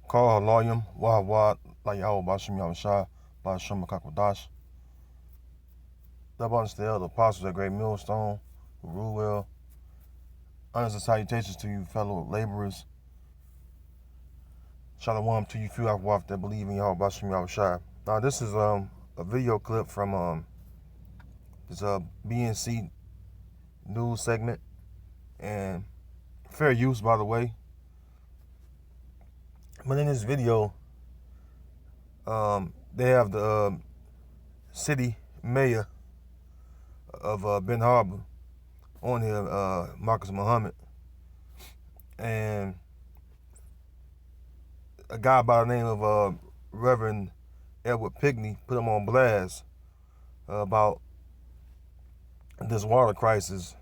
Call Haloyim, Wahwad, Layahu Bashim Yahushai, Bashim Kakwadash. Double understand the apostles at Great Millstone, who rule well. Honors and salutations to you, fellow laborers. Shalom to you, few Akwaf that believe in Yahweh Bashim Yahushai. Now, this is a video clip from this BNC news segment, and fair use, by the way. But in this video, they have the city mayor of Ben Harbor on here, Marcus Muhammad, and a guy by the name of Reverend Edward Pinkney put him on blast about this water crisis.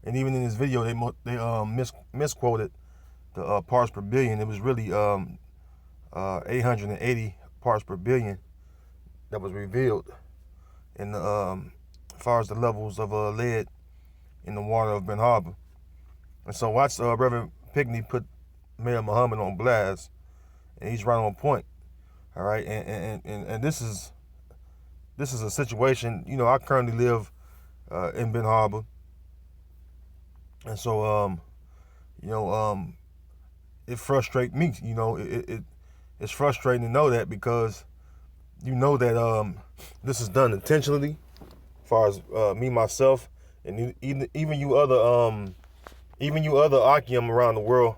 And even in this video, they misquoted the parts per billion. It was really 880 parts per billion that was revealed in the as far as the levels of lead in the water of Ben Harbor. And so watch Reverend Pinkney put Mayor Muhammad on blast, and he's right on point. All right, and this is a situation. You know, I currently live in Ben Harbor, and so it frustrates me. You know, it's frustrating to know that, because you know that this is done intentionally, as far as me myself, and even you other Akim around the world,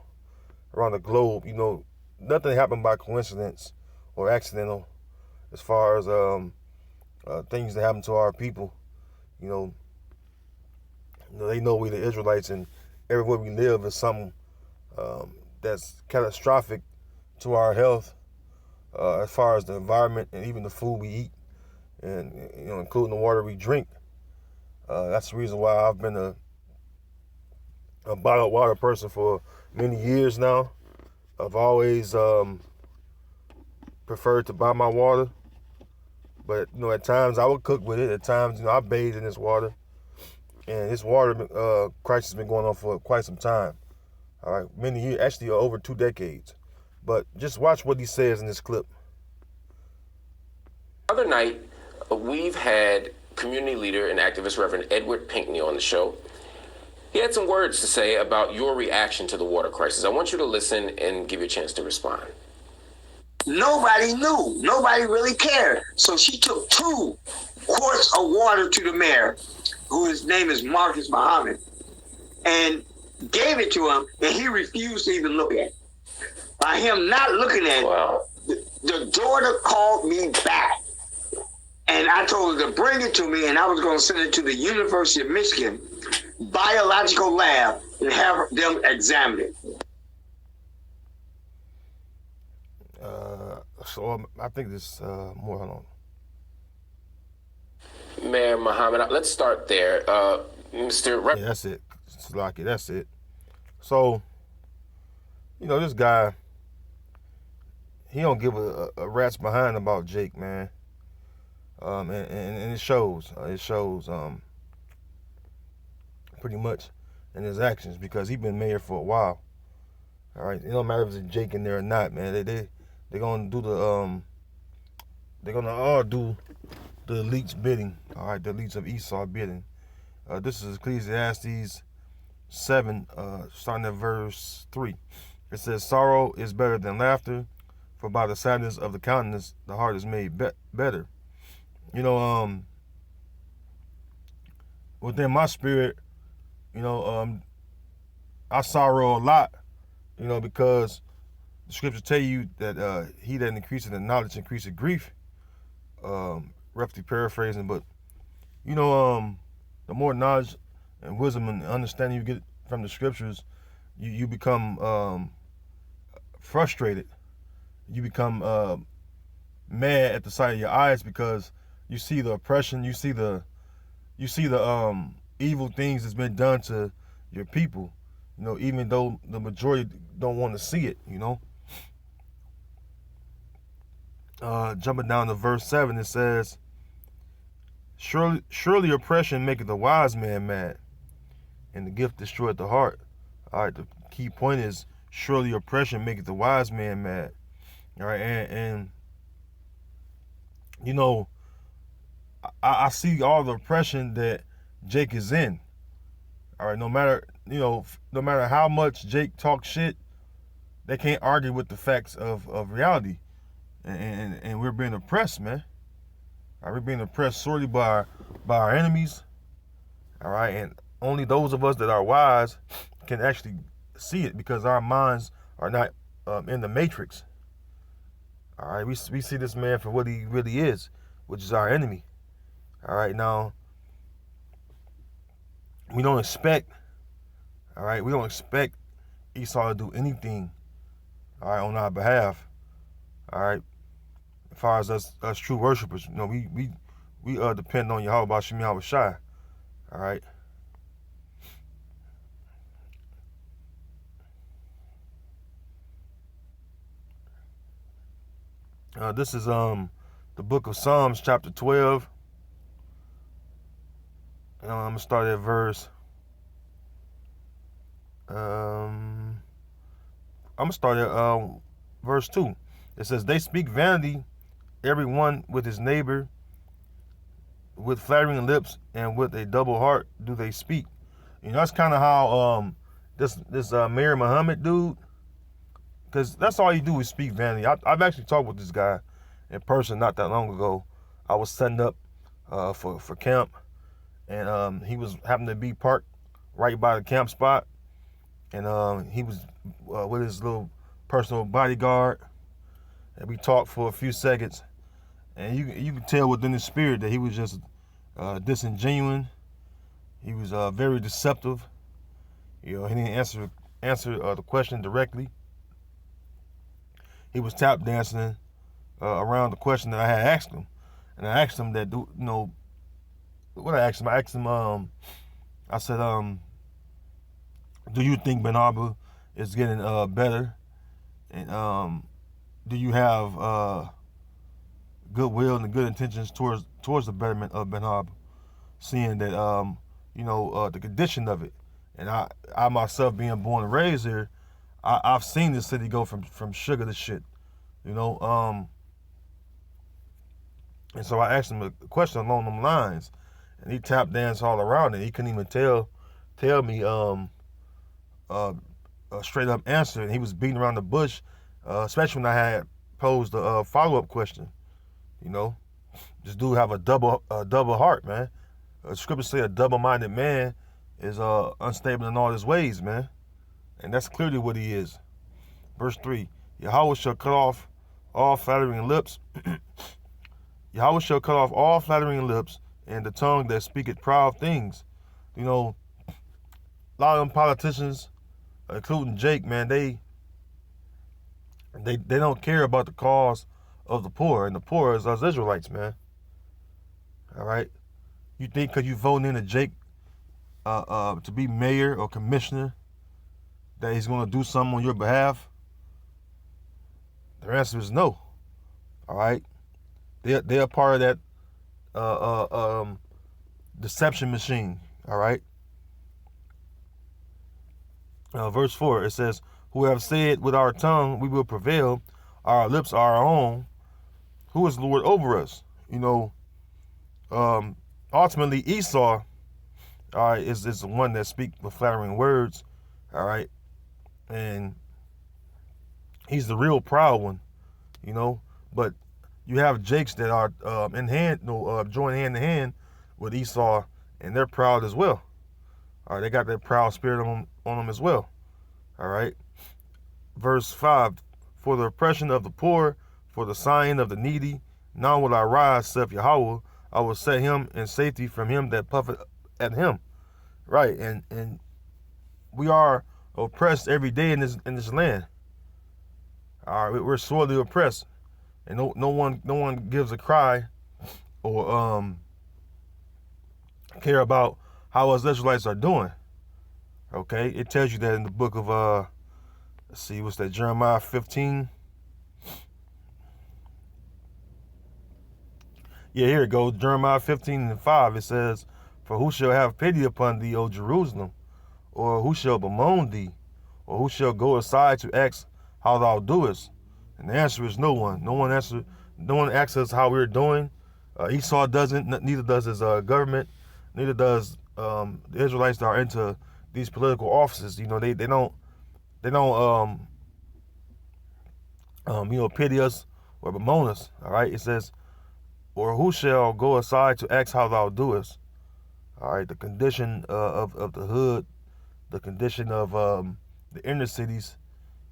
around the globe. You know, nothing happened by coincidence or accidental, as far as things that happen to our people. You know, they know we the Israelites, and everywhere we live is something that's catastrophic to our health, as far as the environment and even the food we eat, and including the water we drink. That's the reason why I've been a bottled water person for many years now. I've always preferred to buy my water, but at times I would cook with it. At times, I bathe in this water, and this water crisis has been going on for quite some time. All right, many years, actually over 2 decades. But just watch what he says in this clip. The other night, we've had community leader and activist Reverend Edward Pinkney on the show. He had some words to say about your reaction to the water crisis. I want you to listen and give you a chance to respond. Nobody knew. Nobody really cared. So she took 2 quarts of water to the mayor, whose name is Marcus Muhammad, and gave it to him, and he refused to even look at it. By him not looking at it, the daughter called me back, and I told her to bring it to me, and I was going to send it to the University of Michigan biological lab and have them examine it. So I think this more. Hold on. Mayor Muhammad, let's start there. Mr. Yeah, that's it. Slaki, that's it. So, this guy, he don't give a rat's behind about Jake, man. And it shows. It shows pretty much in his actions, because he's been mayor for a while. All right, it don't matter if it's Jake in there or not, man. They're gonna do they're gonna all do the elite's bidding. All right, the elites of Esau bidding. This is Ecclesiastes 7, starting at verse 3. It says, "Sorrow is better than laughter, for by the sadness of the countenance the heart is made better." Within my spirit, I sorrow a lot, because the scriptures tell you that he that increases in knowledge increases grief. Roughly paraphrasing, but the more knowledge and wisdom and understanding you get from the scriptures, you become frustrated. You become mad at the sight of your eyes, because you see the oppression, you see the evil things that's been done to your people. Even though the majority don't want to see it. Jumping down to verse 7, it says, Surely oppression maketh the wise man mad, and the gift destroyeth the heart. All right, the key point is, surely oppression maketh the wise man mad. All right, and you know, I see all the oppression that Jake is in. All right, no matter how much Jake talks shit, they can't argue with the facts of reality, and we're being oppressed, man. All right, we're being oppressed sorely by our enemies. All right, and only those of us that are wise can actually see it because our minds are not in the matrix. All right, we see this man for what he really is, which is our enemy. All right, now we don't expect. All right, we don't expect Esau to do anything. All right, on our behalf. All right, as far as us true worshipers, we depend on Yahweh Bashim Yahweh Shai. All right. This is the book of Psalms, chapter 12. I'm gonna start at verse. I'm gonna start at verse 2. It says, "They speak vanity, everyone with his neighbor, with flattering lips and with a double heart do they speak." You know, that's kind of how this Mayor Muhammad dude, because that's all he do is speak vanity. I've actually talked with this guy in person not that long ago. I was setting up for camp, and he was happened to be parked right by the camp spot, and he was with his little personal bodyguard, and we talked for a few seconds, and you could tell within his spirit that he was just disingenuine. He was very deceptive. You know, he didn't answer the question directly. He was tap dancing around the question that I had asked him, and I asked him that, what I asked him. I asked him, I said, do you think Ben Harbor is getting better, and do you have goodwill and good intentions towards the betterment of Ben Harbor, seeing that the condition of it, and I myself being born and raised here, I've seen this city go from sugar to shit, and so I asked him a question along them lines, and he tap danced all around it. He couldn't even tell me a straight up answer, and he was beating around the bush, especially when I had posed a follow up question. This dude have a double heart, man. The scriptures say a double minded man is unstable in all his ways, man. And that's clearly what he is. Verse 3, Yahweh shall cut off all flattering lips. Yahweh shall cut off all flattering lips and the tongue that speaketh proud things. A lot of them politicians, including Jake, man, they don't care about the cause of the poor, and the poor is us Israelites, man. All right? You think because you voting in a Jake to be mayor or commissioner that he's going to do something on your behalf? The answer is no. All right? They're a part of that deception machine. All right? Verse 4, it says, "Who have said with our tongue we will prevail, our lips are our own. Who is Lord over us?" Ultimately Esau, all right, is the one that speaks with flattering words, all right, and he's the real proud one, but you have Jakes that are join hand in hand with Esau, and they're proud as well. All right, they got that proud spirit on them as well. All right. Verse 5, "For the oppression of the poor, for the sighing of the needy, now will I rise, saith Yahweh. I will set him in safety from him that puffeth at him." Right, and we are oppressed every day in this land. All right, we're sorely oppressed, and no one gives a cry or care about how us Israelites are doing. Okay, it tells you that in the book of let's see, what's that, Jeremiah 15? Yeah, here it goes, Jeremiah 15:5. It says, "For who shall have pity upon thee, O Jerusalem? Or who shall bemoan thee? Or who shall go aside to ask how thou doest? And the answer is no one. No one asks us how we're doing. Esau doesn't. Neither does his government. Neither does the Israelites that are into these political offices. You know, they don't pity us or bemoan us. All right. It says, or who shall go aside to ask how thou doest? All right. The condition of the hood, the condition of the inner cities,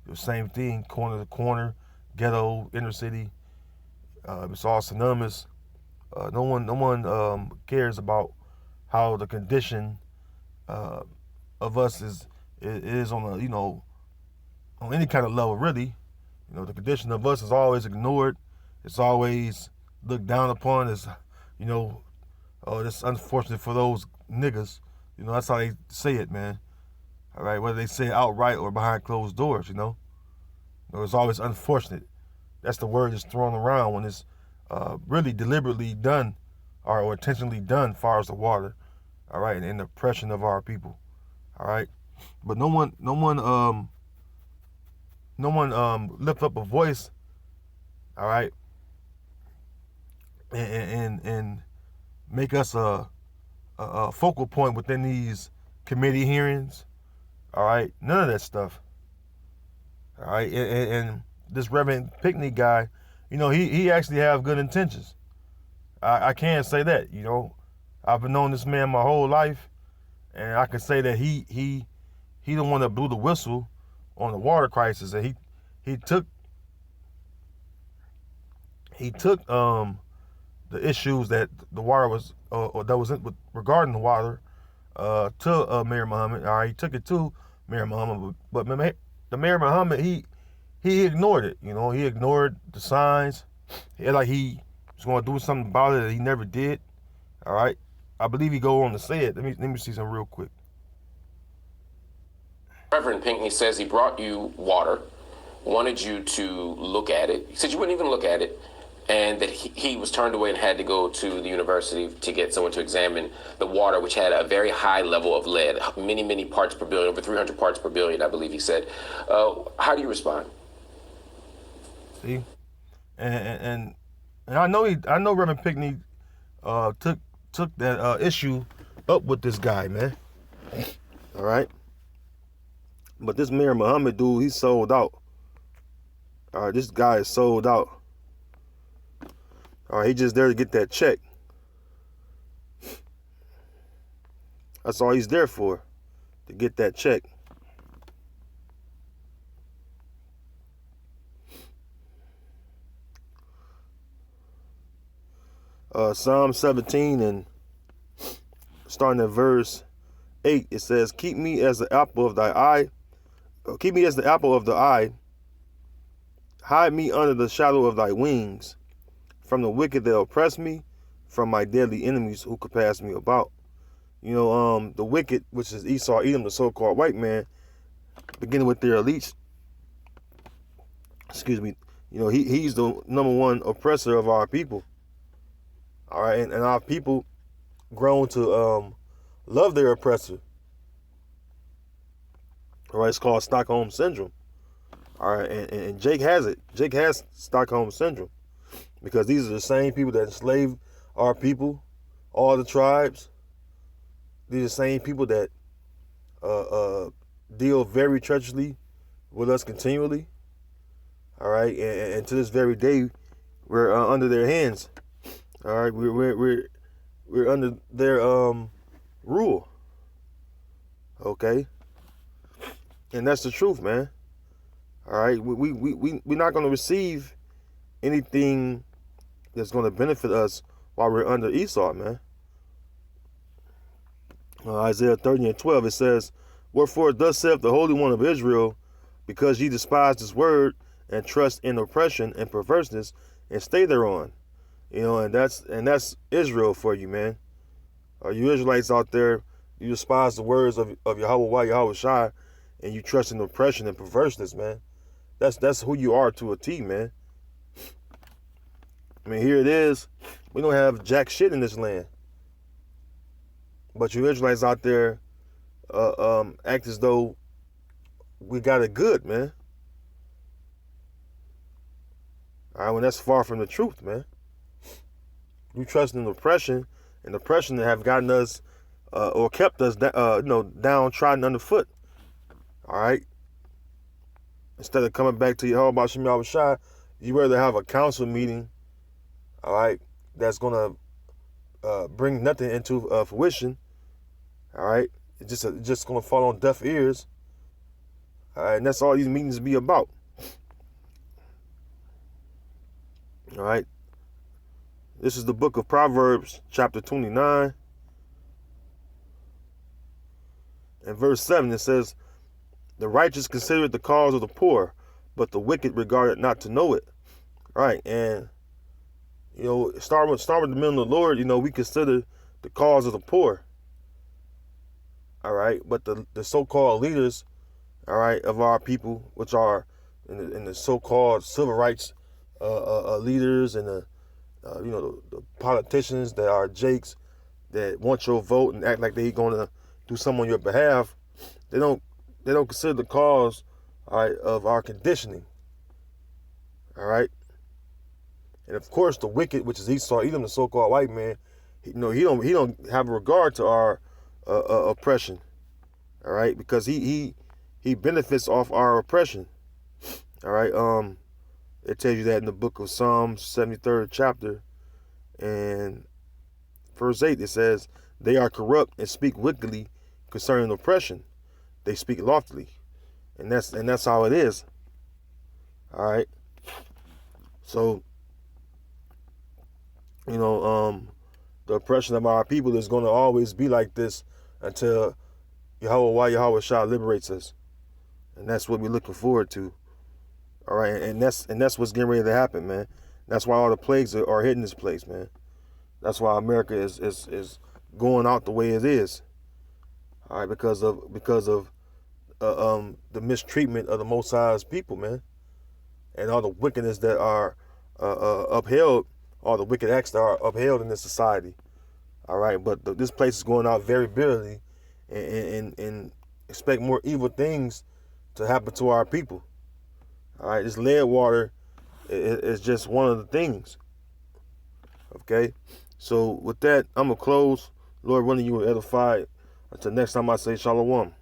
the same thing, corner to corner, ghetto, inner city. It's all synonymous. No one cares about how the condition of us is on a on any kind of level, really. The condition of us is always ignored. It's always looked down upon as it's unfortunate for those niggas. That's how they say it, man. All right, whether they say it outright or behind closed doors. It's always unfortunate. That's the word that's thrown around when it's really deliberately done or intentionally done as far as the water, all right, and the oppression of our people, all right. But no one lift up a voice, all right, and make us a focal point within these committee hearings, all right. None of that stuff, all right. And this Reverend Pinckney guy, he actually have good intentions. I can't say that. I've been knowing this man my whole life, and I can say that he the one that blew the whistle on the water crisis, and he took the issues that the water was or that was regarding the water to Mayor Muhammad. All right, he took it to Mayor Muhammad, but the Mayor Muhammad he ignored it. He ignored the signs. He like he was going to do something about it that he never did. All right, I believe he go on to say it. Let me see something real quick. Reverend Pinckney says he brought you water, wanted you to look at it. He said you wouldn't even look at it, and that he was turned away and had to go to the university to get someone to examine the water, which had a very high level of lead, many parts per billion, over 300 parts per billion, I believe he said. How do you respond? See, and I know Reverend Pinckney took that issue up with this guy, man. All right, but this Mayor Muhammad dude, he's sold out. All right, this guy is sold out. All right, he just there to get that check. That's all he's there for, to get that check. Psalm 17 and starting at verse 8, it says, keep me as the apple of thy eye. Keep me as the apple of the eye. Hide me under the shadow of thy wings. From the wicked that oppress me, from my deadly enemies who compass me about. The wicked, which is Esau, Edom, the so-called white man, beginning with their elites. Excuse me. He's the number one oppressor of our people. All right, and our people grown to love their oppressor. All right, it's called Stockholm Syndrome. All right, and Jake has it. Jake has Stockholm Syndrome because these are the same people that enslaved our people, all the tribes. These are the same people that deal very treacherously with us continually. All right, and to this very day, we're under their hands. All right, we're under their rule. Okay, and that's the truth, man. All right, we're not going to receive anything that's going to benefit us while we're under Esau, man. Isaiah 30 and 12, it says, wherefore thus saith the Holy One of Israel, because ye despise his word and trust in oppression and perverseness and stay thereon. And that's Israel for you, man. You Israelites out there, you despise the words of Yahweh Shai, and you trust in oppression and perverseness, man. That's who you are to a T, man. I mean, here it is. We don't have jack shit in this land. But you Israelites out there act as though we got it good, man. All right, when that's far from the truth, man. You trust in oppression, and oppression that have gotten us or kept us, downtrodden underfoot. All right. Instead of coming back to Yehovah Shem Yahushua, you rather have a council meeting, all right, that's gonna bring nothing into fruition. All right, it's just gonna fall on deaf ears. All right, and that's all these meetings be about. All right. This is the book of Proverbs, chapter 29. And verse 7, it says, "The righteous consider the cause of the poor, but the wicked regard it not to know it." All right, and, start with the men of the Lord, we consider the cause of the poor. All right, but the so-called leaders, all right, of our people, which are in the so-called civil rights leaders and the politicians that are jakes that want your vote and act like they're gonna do something on your behalf, they don't consider the cause, all right, of our conditioning. All right, and of course the wicked, which is Esau, Edom, the so-called white man, he don't have a regard to our oppression. All right, because he benefits off our oppression. All right, it tells you that in the book of Psalms, 73rd chapter, and verse 8, it says, "They are corrupt and speak wickedly concerning oppression. They speak loftily." And that's how it is. All right. So, the oppression of our people is going to always be like this until Yahweh Shah liberates us. And that's what we're looking forward to. All right, and that's what's getting ready to happen, man. That's why all the plagues are hitting this place, man. That's why America is going out the way it is. All right, because of the mistreatment of the Most High's people, man, and all the wickedness that are upheld, all the wicked acts that are upheld in this society. All right, but this place is going out very bitterly, and expect more evil things to happen to our people. All right, this lead water is just one of the things. Okay, so with that, I'm gonna close. Lord willing, you will edify. Until next time, I say shalom.